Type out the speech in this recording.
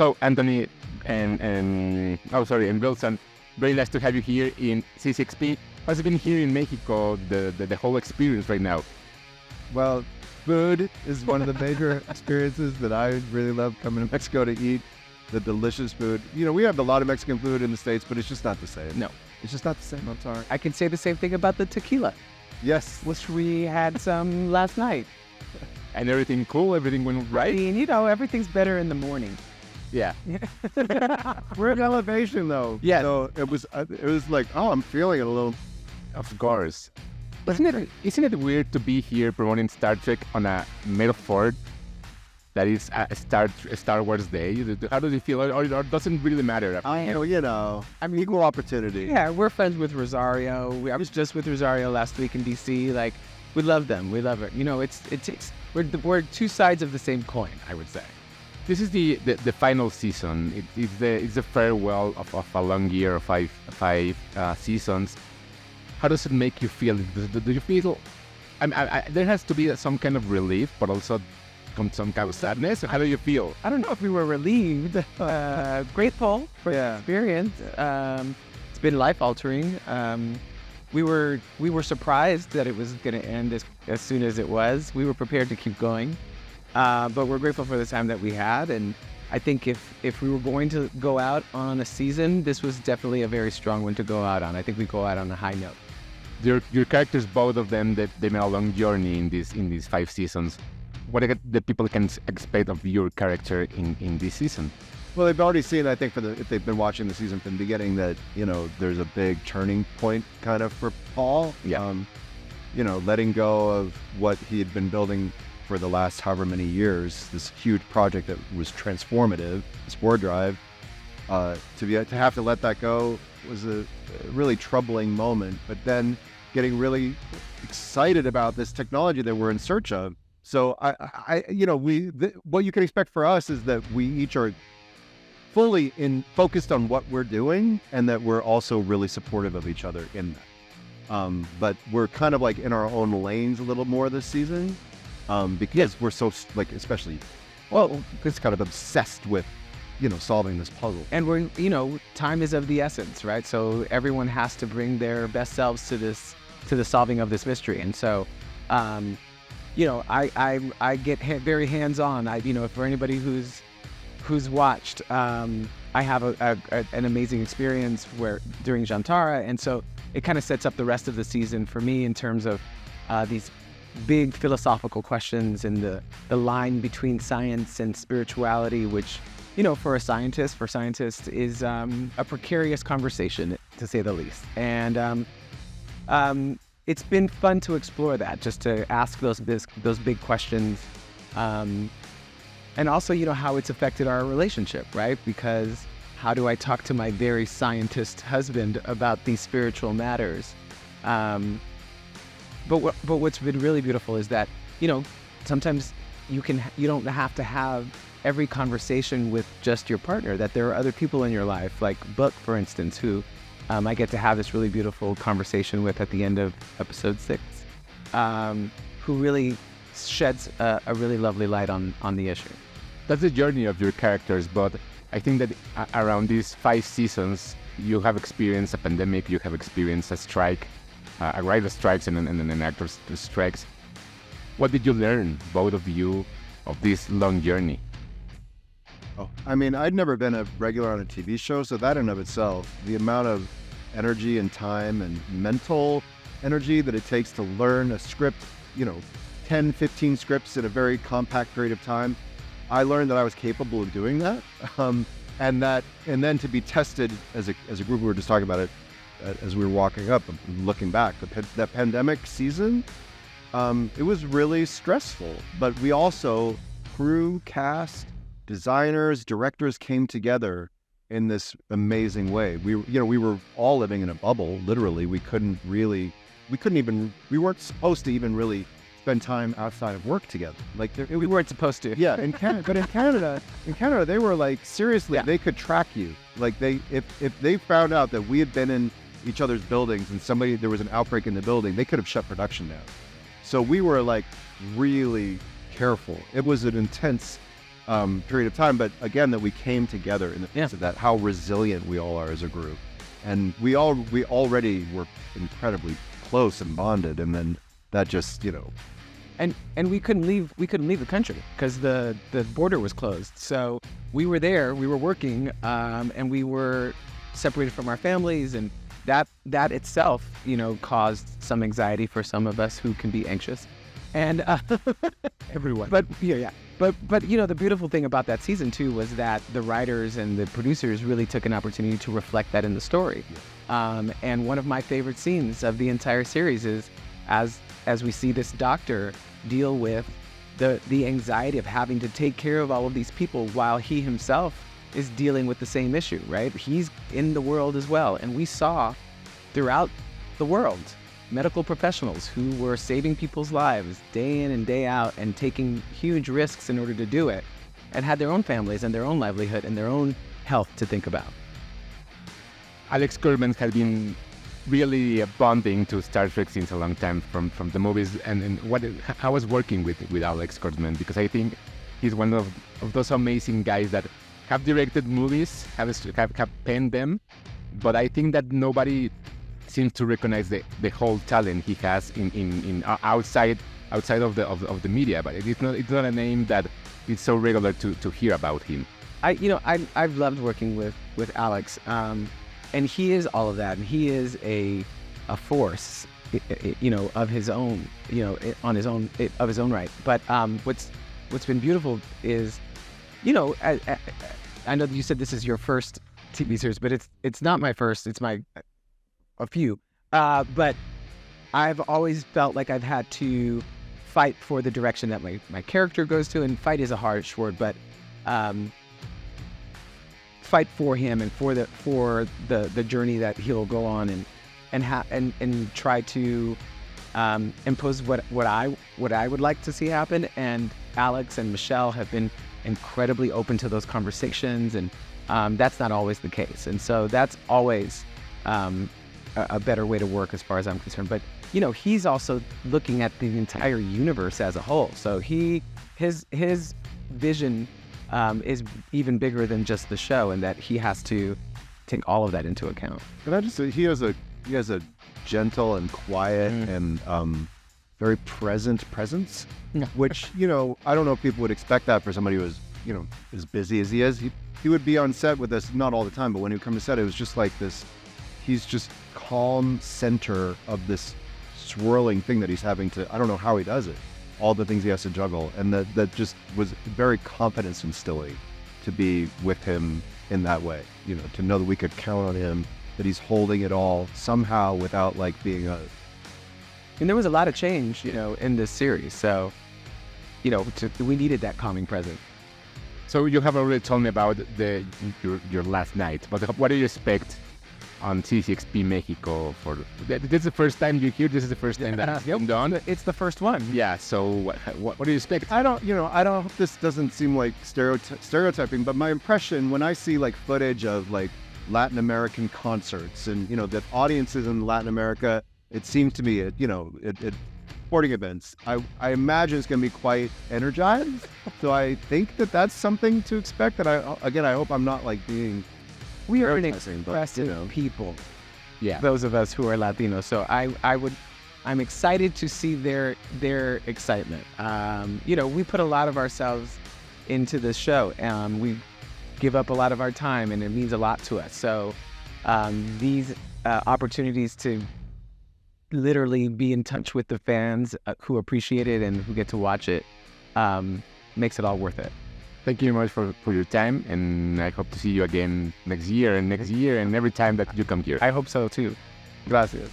So, Anthony and Wilson, very nice to have you here in CCXP. How's it been here in Mexico, the whole experience right now? Well, food is one of the major experiences that I really love coming to Mexico to eat the delicious food. You know, we have a lot of Mexican food in the States, but it's just not the same. No. It's just not the same. I'm sorry. I can say the same thing about the tequila, Yes. which we had some last night. And everything cool? Everything went I right? mean, you know, everything's better in the morning. Yeah. We're in elevation though. Yeah. So it was like, oh, I'm feeling it a little. Of course. Isn't it weird to be here promoting Star Trek on a metaphor that is a Star Wars Day? How does it feel? Or it doesn't really matter? I mean, equal opportunity. Yeah, we're friends with Rosario. I was just with Rosario last week in DC. Like, we love them. We love it. You know, we're two sides of the same coin, I would say. This is the final season. It's the farewell of a long year of five seasons. How does it make you feel? Do you feel? There has to be some kind of relief, but also some kind of sadness. How do you feel? I don't know if we were relieved, grateful for the experience. It's been life-altering. We were surprised that it was going to end as soon as it was. We were prepared to keep going. But we're grateful for the time that we had, and I think if we were going to go out on a season, this was definitely a very strong one to go out on. I think we go out on a high note. Your characters, both of them, they made a long journey in these 5 seasons. What the people can expect of your character in this season? Well, they've already seen, I think, if they've been watching the season from the beginning, that, you know, there's a big turning point kind of for Paul. Yeah. You know, letting go of what he had been building for the last however many years, this huge project that was transformative, Spore Drive, to have to let that go was a really troubling moment. But then getting really excited about this technology that we're in search of. So what you can expect for us is that we each are fully focused on what we're doing, and that we're also really supportive of each other in that. But we're kind of like in our own lanes a little more this season. Because we're so, like, especially, well, it's kind of obsessed with, you know, solving this puzzle. And we're, you know, time is of the essence, right? So everyone has to bring their best selves to the solving of this mystery. And so, you know, I get very hands-on. For anybody who's watched, I have an amazing experience during Jantara, and so it kind of sets up the rest of the season for me in terms of these big philosophical questions and the line between science and spirituality, which, you know, for scientists is a precarious conversation, to say the least. And it's been fun to explore that, just to ask those big questions, and also, you know, how it's affected our relationship, right? Because how do I talk to my very scientist husband about these spiritual matters? But what's been really beautiful is that, you know, sometimes you don't have to have every conversation with just your partner, that there are other people in your life, like Book, for instance, who I get to have this really beautiful conversation with at the end of episode 6, who really sheds a really lovely light on the issue. That's the journey of your characters, but I think that around these 5 seasons, you have experienced a pandemic, you have experienced a strike, a writer strikes and an actor strikes. What did you learn, both of you, of this long journey? Oh, I mean, I'd never been a regular on a TV show, so that in of itself, the amount of energy and time and mental energy that it takes to learn a script, you know, 10, 15 scripts in a very compact period of time, I learned that I was capable of doing that. And then to be tested as a group, we were just talking about it, as we were walking up and looking back, that pandemic season, it was really stressful. But we also, crew, cast, designers, directors came together in this amazing way. We were all living in a bubble, literally. We weren't supposed to even really spend time outside of work together. Like we weren't supposed to. Yeah, but in Canada, they were like, seriously, yeah. They could track you. Like if they found out that we had been in each other's buildings and there was an outbreak in the building, they could have shut production down. So we were like really careful. It was an intense period of time. But again, that we came together in the face of that, how resilient we all are as a group. And we already were incredibly close and bonded. And then that just, And we couldn't leave the country because the border was closed. So we were there, we were working, and we were separated from our families, and that itself, caused some anxiety for some of us who can be anxious. And Everyone. But the beautiful thing about that season too was that the writers and the producers really took an opportunity to reflect that in the story. And one of my favorite scenes of the entire series is as we see this doctor deal with the anxiety of having to take care of all of these people while he himself is dealing with the same issue, right? He's in the world as well. And we saw throughout the world medical professionals who were saving people's lives day in and day out and taking huge risks in order to do it, and had their own families and their own livelihood and their own health to think about. Alex Kurtzman has been really bonding to Star Trek since a long time from the movies, and I was working with Alex Kurtzman because I think he's one of those amazing guys that have directed movies, have penned them, but I think that nobody seems to recognize the whole talent he has in outside of the media. But it's not a name that it's so regular to hear about him. I've loved working with Alex, and he is all of that, and he is a force, of his own, on his own of his own right. But what's been beautiful is, I know that you said this is your first TV series, but it's not my first. It's a few. But I've always felt like I've had to fight for the direction that my character goes to, and fight is a harsh word, but fight for him and for the journey that he'll go on and try to impose what I would like to see happen. And Alex and Michelle have been incredibly open to those conversations, and that's not always the case. And so that's always a better way to work as far as I'm concerned. But he's also looking at the entire universe as a whole. So his vision is even bigger than just the show, and that he has to take all of that into account. Can I just say, he has a gentle and quiet and very presence, which, I don't know if people would expect that for somebody who is, as busy as he is. He would be on set with us, not all the time, but when he would come to set, it was just like this, he's just calm center of this swirling thing that he's having to, I don't know how he does it, all the things he has to juggle. And that just was very confidence instilling to be with him in that way, to know that we could count on him, that he's holding it all somehow without being a... And there was a lot of change, in this series. So, we needed that calming presence. So you have already told me about your last night, but what do you expect on CCXP México for? This is the first time you're here. This is the first time that's been done. It's the first one. Yeah. So what do you expect? I don't. This doesn't seem like stereotyping, but my impression when I see footage of Latin American concerts and the audiences in Latin America, it seems to me at sporting events, I imagine it's going to be quite energized. So I think that's something to expect. And I hope I'm not being... We are an expressive people. Yeah. Those of us who are Latinos. So I'm excited to see their excitement. We put a lot of ourselves into this show. We give up a lot of our time, and it means a lot to us. So these opportunities to literally be in touch with the fans who appreciate it and who get to watch it makes it all worth it. Thank you very much for your time, and I hope to see you again next year and every time that you come here. I hope so too. Gracias.